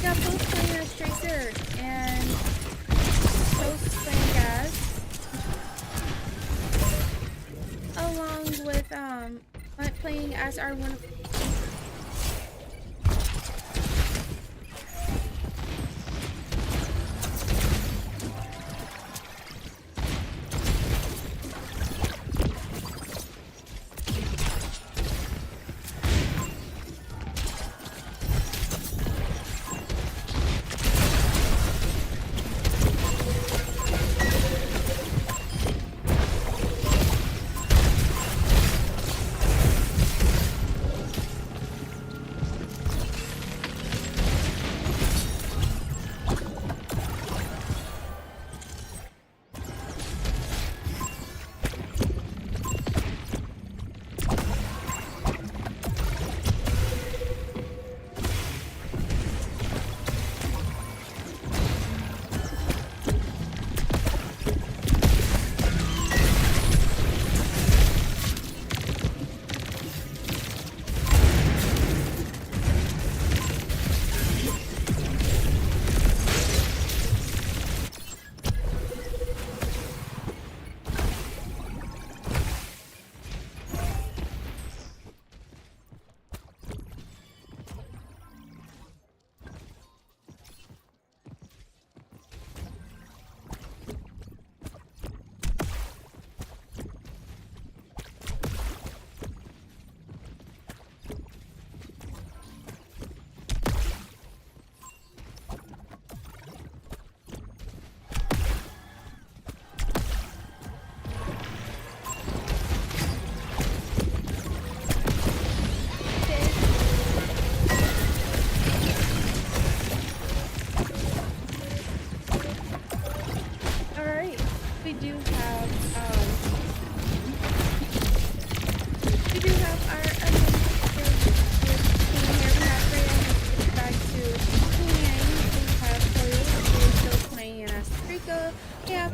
Yeah, both playing as Tracer and Toast playing as, along with Hunt playing as our one.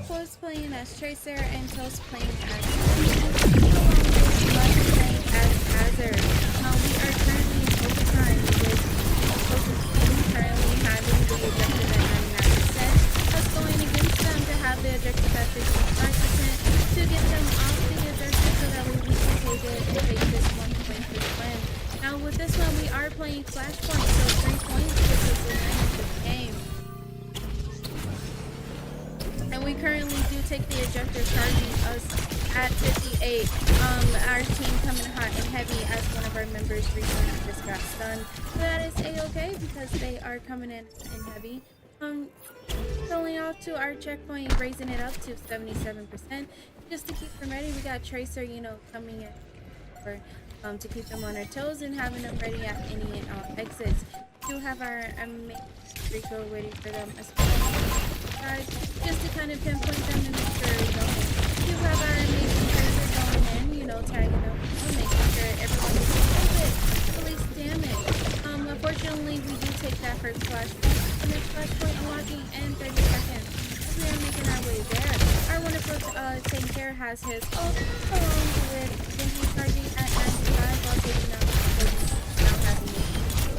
Aqua's playing as Tracer and Toast playing as Lux playing as Keiser. We are currently in overtime with Toast's team currently having the objective at 99%. Us going against them to have the objective at 55% to get them off the objective so that way we can take it and take this 1 point for the win. Now with this one we are playing Flashpoint, so 3 points gets us the win of the game. And we currently do take the objective, charging us at 58. Our team coming hot and heavy as one of our members recently just got stunned. So that is a-okay because they are coming in heavy. Going off to our checkpoint, raising it up to 77%. Just to keep them ready, we got Tracer, you know, coming in for to keep them on their toes and having them ready at any and all exits. We do have our amazing Rico waiting for them as well. Just to kind of pinpoint them and make sure, you know, we do have our amazing Tracer going in, you know, tagging them, making sure everyone is at least damage. Unfortunately, we do take that first flashpoint. The next flashpoint unlocking in 30 seconds. We are making our way there. Our wonderful tanker has his ult along with Genji charging at 95 while taking out now having it.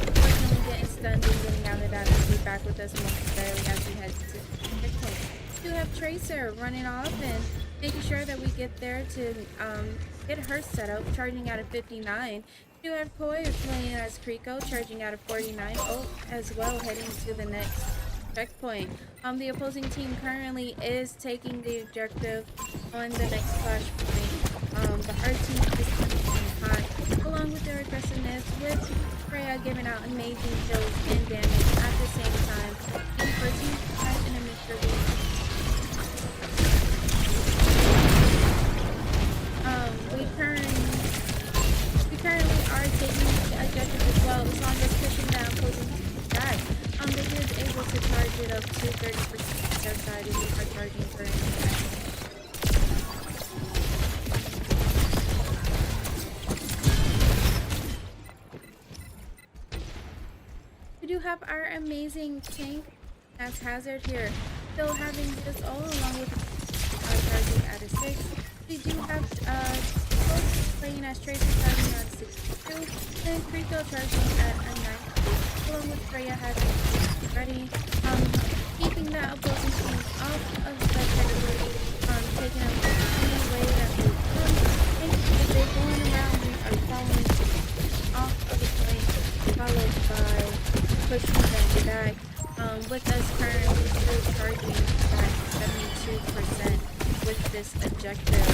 Unfortunately, getting stunned and getting out of that and be back with us momentarily as we head to the checkpoint. We do have Tracer running off and making sure that we get there to get her set up, charging out of 59. We do have Koi playing as Kriko, charging out of 49. Oh, as well, heading to the next checkpoint. The opposing team currently is taking the objective on the next flashpoint. But our team is coming in hot, along with their aggressiveness, with Freya giving out amazing kills and damage at the same time. And for team five in a mixture we currently are taking the objective as well, as long as pushing that opposing team back. They is able to charge it up to 30% on their side, and we are charging for an We do have our amazing tank as Hazard here, still having this all along with charging at a 6. We do have playing as Tracer charging at 62, and Kriko charging at a 9, along with Freya having ready, keeping that opposing team off of the territory, taking them any way that they can, and if they're going around, we are following off of the plane, followed by pushing them back, with us currently still charging at 72% with this objective.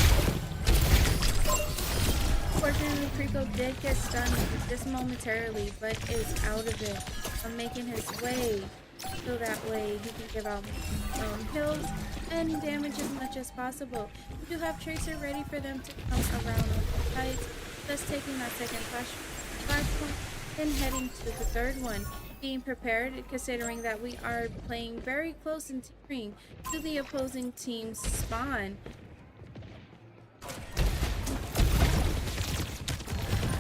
Unfortunately, Kriko did get stunned just momentarily, but is out of it. Making his way so that way he can give out kills and damage as much as possible. We do have Tracer ready for them to come around on the sides, thus taking that second flashpoint and heading to the third one. Being prepared, considering that we are playing very close and teaming to the opposing team's spawn.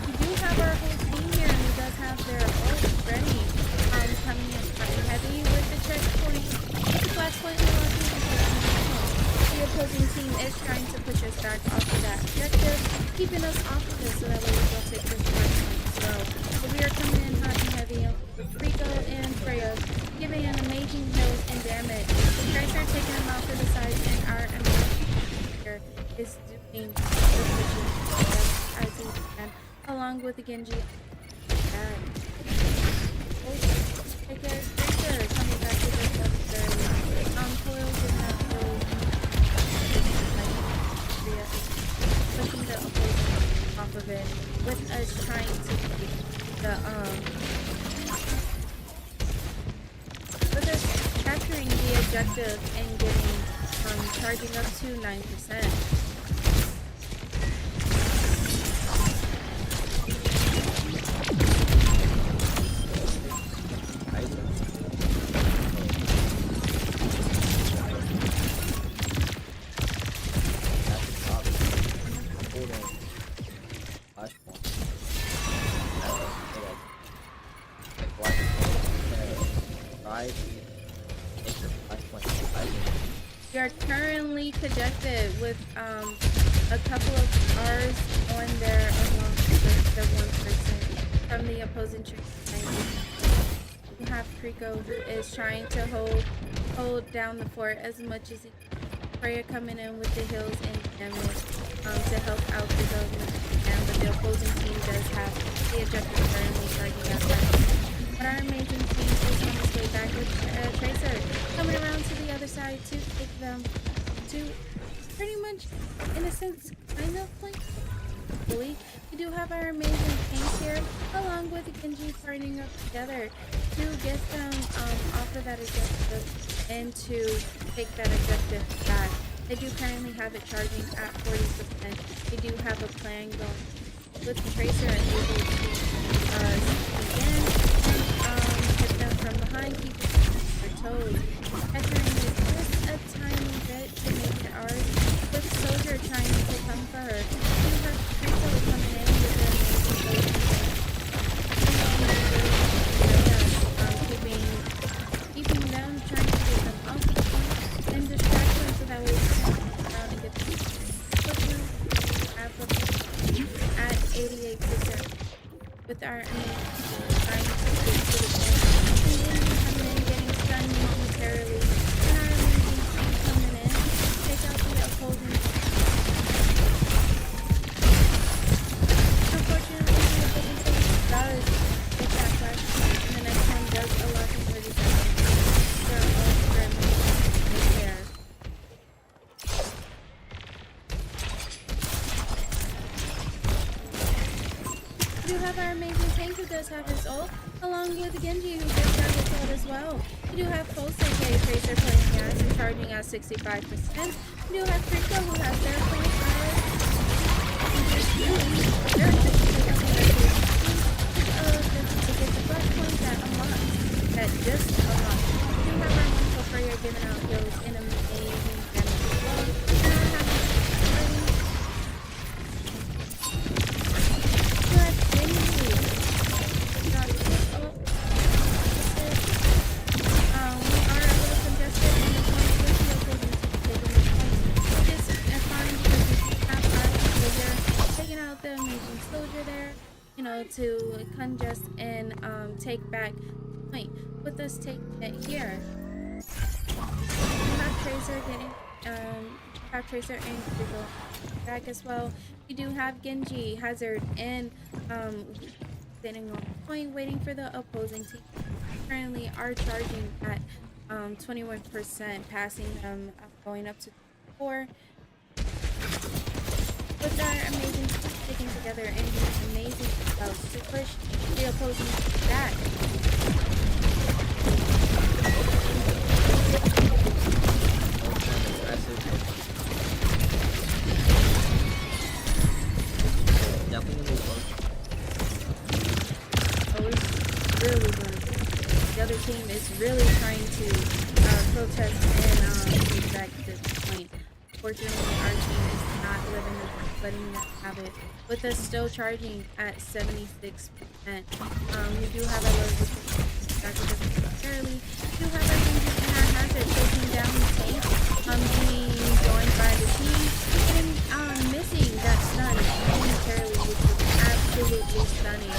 We do have our whole team here, and he does have their ult ready, coming in quite heavy with the checkpoint. The flashpoint the opposing team is trying to push us back off of that objective, keeping us off of it so that way we don't take this flashpoint as well. But we are coming in hot and heavy with Rico and Freya, giving an amazing kills and damage. The Keiser taking them out to the side, and our here is doing the pushing as he can, along with the Genji. Take care of Keiser, coming back to this necessarily. Coil did not really pushing the opposing off of it, with us trying to keep the with us capturing the objective and getting charging up to 9%. We are currently conjected with a couple of R's on there along with the one person from the opposing team. We have Rico who is trying to hold down the fort as much as he can. Freya coming in with the heals and damage to help out the government. But the opposing team does have the objective currently targeting out that. But our amazing team is on its way back with Tracer coming around to the other side to take them to pretty much, in a sense, kind of like fully. We do have our amazing tanks here, along with Genji partnering up together to get them off of that objective and to take that objective back. They do currently have it charging at 40%. They do have a plan going with Tracer and able to sneak in and hit them from behind, keep their toes. Measuring it just a tiny bit to make it ours, with Soldier trying to come for her. We have Rico coming in with their amazing keeping them, trying to get them off the point and distract them so that way we can around and get them at 88% with our trying to get to the point and then coming in getting stunned momentarily and our amazing team coming in take out the opposing. Unfortunately the opposing team does get that flash and the next one does allow them 30 seconds. We do have our amazing tank who does have his ult, along with Genji who does have his ult as well. We do have full CK Tracer playing gas and charging at 65%. We do have Rico who has their point to get the flash point that unlocks, that just unlocks. We do have our wonderful Freya giving out those in amazing damage as well. And I have the amazing soldier there, to congest and take back point with us taking it here. We have Tracer and Google back as well. We do have Genji, Hazard, and sitting on point waiting for the opposing team. Currently are charging at 21%, passing them going up to 4. With our amazing team sticking together and doing amazing spells to push the opposing back. Oh, it's really wonderful. The other team is really trying to protest and take back this point. Fortunately, our team is not letting them have it, with us still charging at 76%. We do have our low necessarily. We do have our Genji and our Hazard taking down the tank, being joined by the team, and missing that stun momentarily, which was absolutely stunning.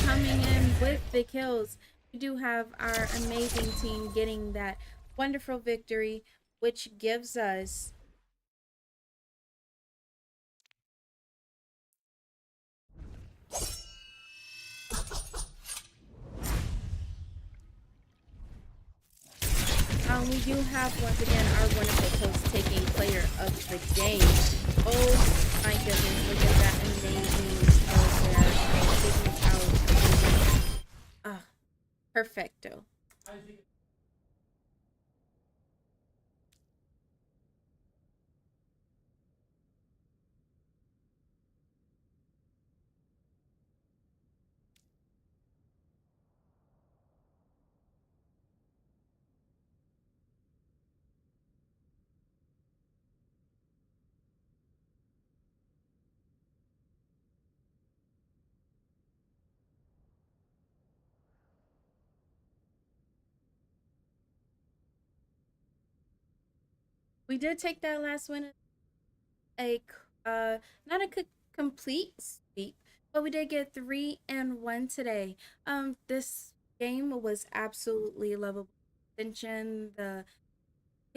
Coming in with the kills, we do have our amazing team getting that wonderful victory, which gives us we do have once again our wonderful host taking player of the game. Oh my goodness, look at that amazing there taking out perfecto. We did take that last win, a not a complete sweep, but we did get 3-1 today. This game was absolutely lovable. Tension, the